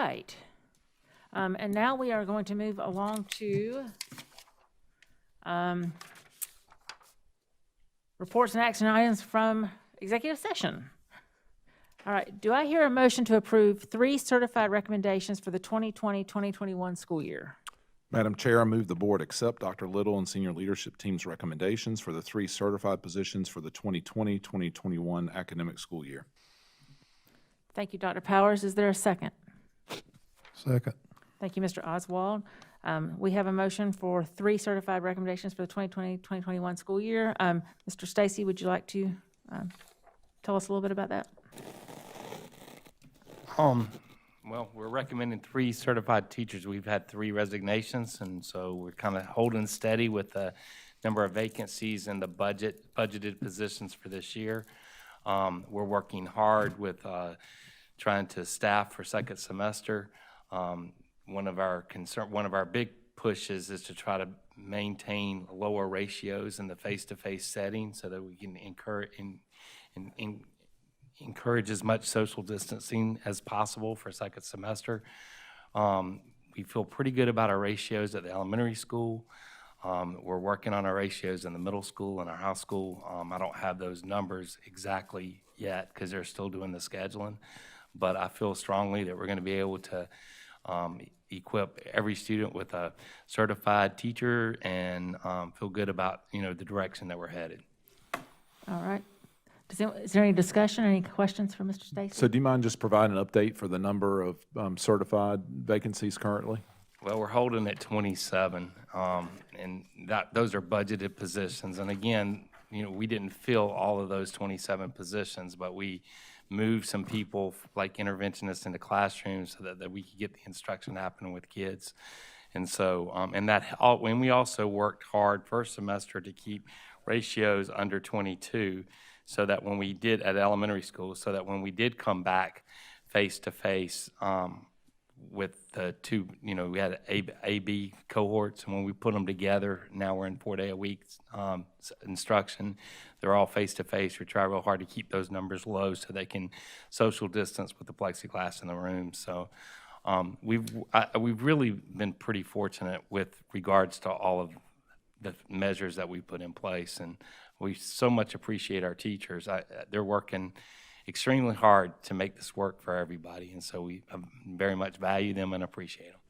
right. And now we are going to move along to reports and action items from executive session. All right, do I hear a motion to approve 3 certified recommendations for the 2020-2021 school year? Madam Chair, I move the board accept Dr. Little and senior leadership team's recommendations for the 3 certified positions for the 2020-2021 academic school year. Thank you, Dr. Powers. Is there a second? Second. Thank you, Mr. Oswald. We have a motion for 3 certified recommendations for the 2020-2021 school year. Mr. Stacy, would you like to tell us a little bit about that? Well, we're recommending 3 certified teachers. We've had 3 resignations, and so we're kind of holding steady with the number of vacancies and the budgeted positions for this year. We're working hard with trying to staff for second semester. One of our big pushes is to try to maintain lower ratios in the face-to-face setting so that we can encourage as much social distancing as possible for second semester. We feel pretty good about our ratios at the elementary school. We're working on our ratios in the middle school and our high school. I don't have those numbers exactly yet because they're still doing the scheduling, but I feel strongly that we're going to be able to equip every student with a certified teacher and feel good about, the direction that we're headed. All right. Is there any discussion, any questions for Mr. Stacy? So do you mind just providing an update for the number of certified vacancies currently? Well, we're holding at 27, and those are budgeted positions. And again, we didn't fill all of those 27 positions, but we moved some people like interventionists into classrooms so that we could get the instruction happening with kids. And so, and we also worked hard first semester to keep ratios under 22 so that when we did at elementary school, so that when we did come back face to face with the 2, we had A-B cohorts, and when we put them together, now we're in 4-day-a-week instruction. They're all face-to-face. We try real hard to keep those numbers low so they can social distance with the plexiglass in the room. So we've really been pretty fortunate with regards to all of the measures that we put in place, and we so much appreciate our teachers. They're working extremely hard to make this work for everybody, and so we very much value them and appreciate them.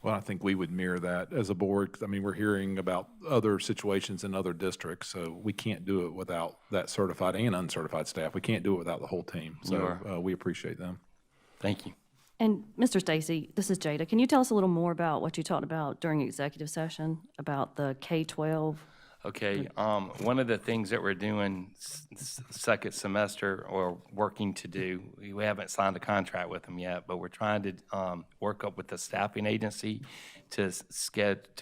Well, I think we would mirror that as a board. I mean, we're hearing about other situations in other districts, so we can't do it without that certified and uncertified staff. We can't do it without the whole team, so we appreciate them. Thank you. And Mr. Stacy, this is Jada. Can you tell us a little more about what you talked about during executive session about the K-12? Okay, one of the things that we're doing second semester or working to do, we haven't signed a contract with them yet, but we're trying to work up with the staffing agency to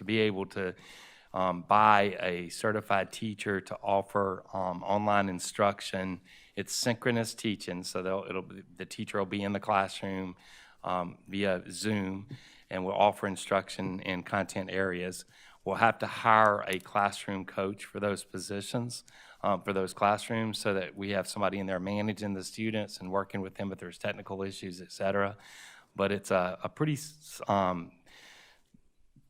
be able to buy a certified teacher to offer online instruction. It's synchronous teaching, so the teacher will be in the classroom via Zoom, and we'll offer instruction in content areas. We'll have to hire a classroom coach for those positions, for those classrooms, so that we have somebody in there managing the students and working with them if there's technical issues, et cetera. But it's a pretty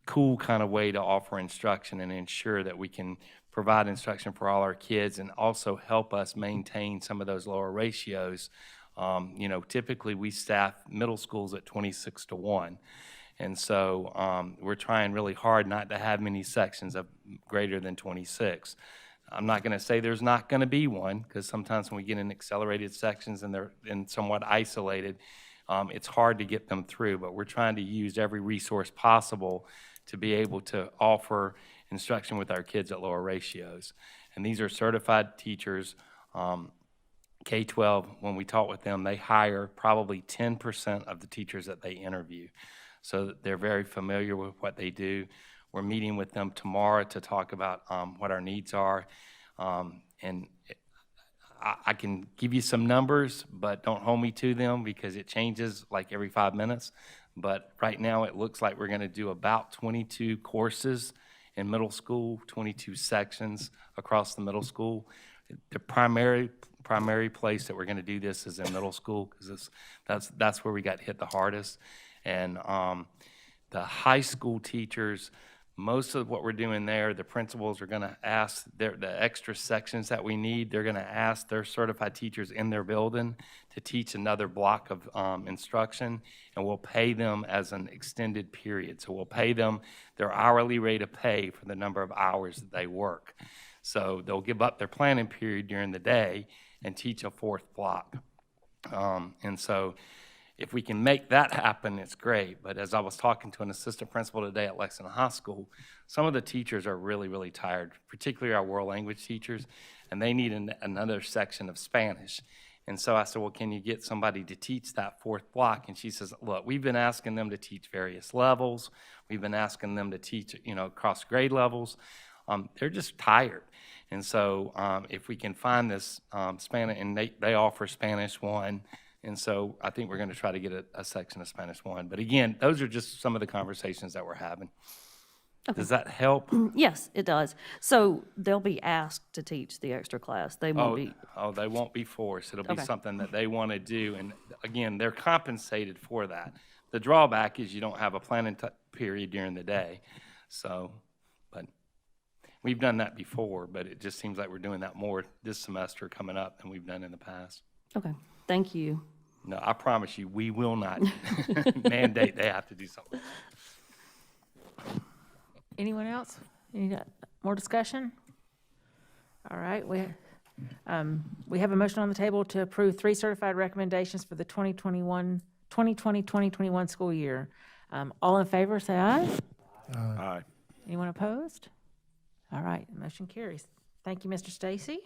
cool kind of way to offer instruction and ensure that we can provide instruction for all our kids and also help us maintain some of those lower ratios. Typically we staff middle schools at 26-1. And so we're trying really hard not to have many sections of greater than 26. I'm not going to say there's not going to be one, because sometimes when we get in accelerated sections and they're somewhat isolated, it's hard to get them through. But we're trying to use every resource possible to be able to offer instruction with our kids at lower ratios. And these are certified teachers. K-12, when we talk with them, they hire probably 10% of the teachers that they interview. So they're very familiar with what they do. We're meeting with them tomorrow to talk about what our needs are. And I can give you some numbers, but don't hold me to them because it changes like every 5 minutes. But right now it looks like we're going to do about 22 courses in middle school, 22 sections across the middle school. The primary place that we're going to do this is in middle school, because that's where we got hit the hardest. And the high school teachers, most of what we're doing there, the principals are going to ask the extra sections that we need. They're going to ask their certified teachers in their building to teach another block of instruction, and we'll pay them as an extended period. So we'll pay them their hourly rate of pay for the number of hours that they work. So they'll give up their planning period during the day and teach a fourth block. And so if we can make that happen, it's great. But as I was talking to an assistant principal today at Lexington High School, some of the teachers are really, really tired, particularly our world language teachers, and they need another section of Spanish. And so I said, well, can you get somebody to teach that fourth block? And she says, look, we've been asking them to teach various levels. We've been asking them to teach, across grade levels. They're just tired. And so if we can find this Spanish, and they offer Spanish 1, and so I think we're going to try to get a section of Spanish 1. But again, those are just some of the conversations that we're having. Okay. Does that help? Yes, it does. So they'll be asked to teach the extra class. They won't be. Oh, they won't be forced. It'll be Okay. something that they want to do. And again, they're compensated for that. The drawback is you don't have a planning period during the day. So, but we've done that before, but it just seems like we're doing that more this semester coming up than we've done in the past. Okay, thank you. No, I promise you, we will not mandate they have to do something. Anyone else? Any more discussion? All right, we have a motion on the table to approve 3 certified recommendations for the 2020-2021 school year. All in favor, say aye. Aye. Anyone opposed? All right, motion carries. Thank you, Mr. Stacy.